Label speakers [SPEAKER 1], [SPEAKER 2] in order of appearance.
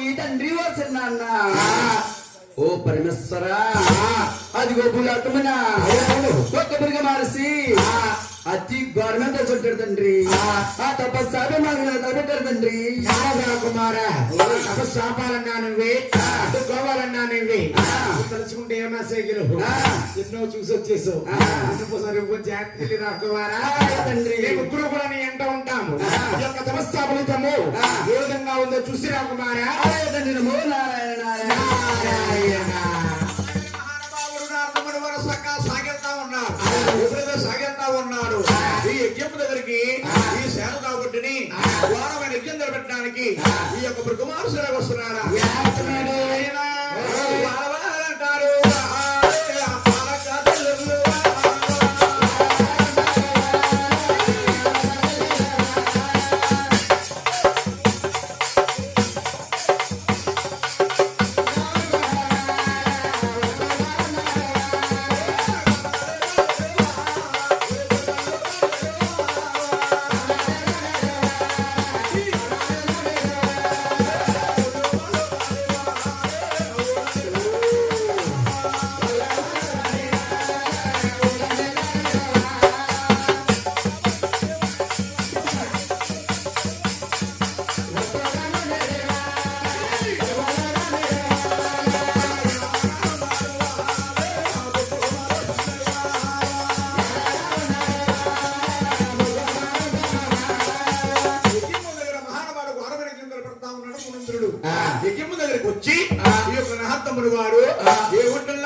[SPEAKER 1] ఈ తండ్రి వస్తున్నాన్న ఓ పరమేశ్వర అదిగో భూలాత్మన ఒక్క పురుగు మార్చి అతి గవర్నమెంట్ చుట్టాడు తండ్రి ఆ తపస్సాపే మాకు తగ్గట్టారు తండ్రి
[SPEAKER 2] కుమార తపస్సాపాలన్నా నువ్వే గోవాలన్నా నువ్వే తలుచుకుంటే ఏమన్నా సైకిల్ ఎన్నో చూసి వచ్చేసావు జాగ్రత్త రాకుమారా
[SPEAKER 1] తండ్రి
[SPEAKER 2] ముగ్గురు కూడా నీ ఎంట ఉంటాము ఈ యొక్క తపస్సాపలితము ఏ విధంగా ఉందో చూసి రాకుమారా
[SPEAKER 1] తండ్రి నమో నారాయణ నారాయణ
[SPEAKER 2] ఉన్నాడు ఈ యజ్ఞం దగ్గరికి ఈ సేన కాబట్టిని ఘోరమైన యజ్ఞం జరపడానికి ఈ యొక్క భృగుమారుషులకు వస్తున్నాడా అంటారు యజ్ఞము దగ్గరికి వచ్చి ఈ యొక్క నహత్తముడు వాడు ఏ ఒంటరి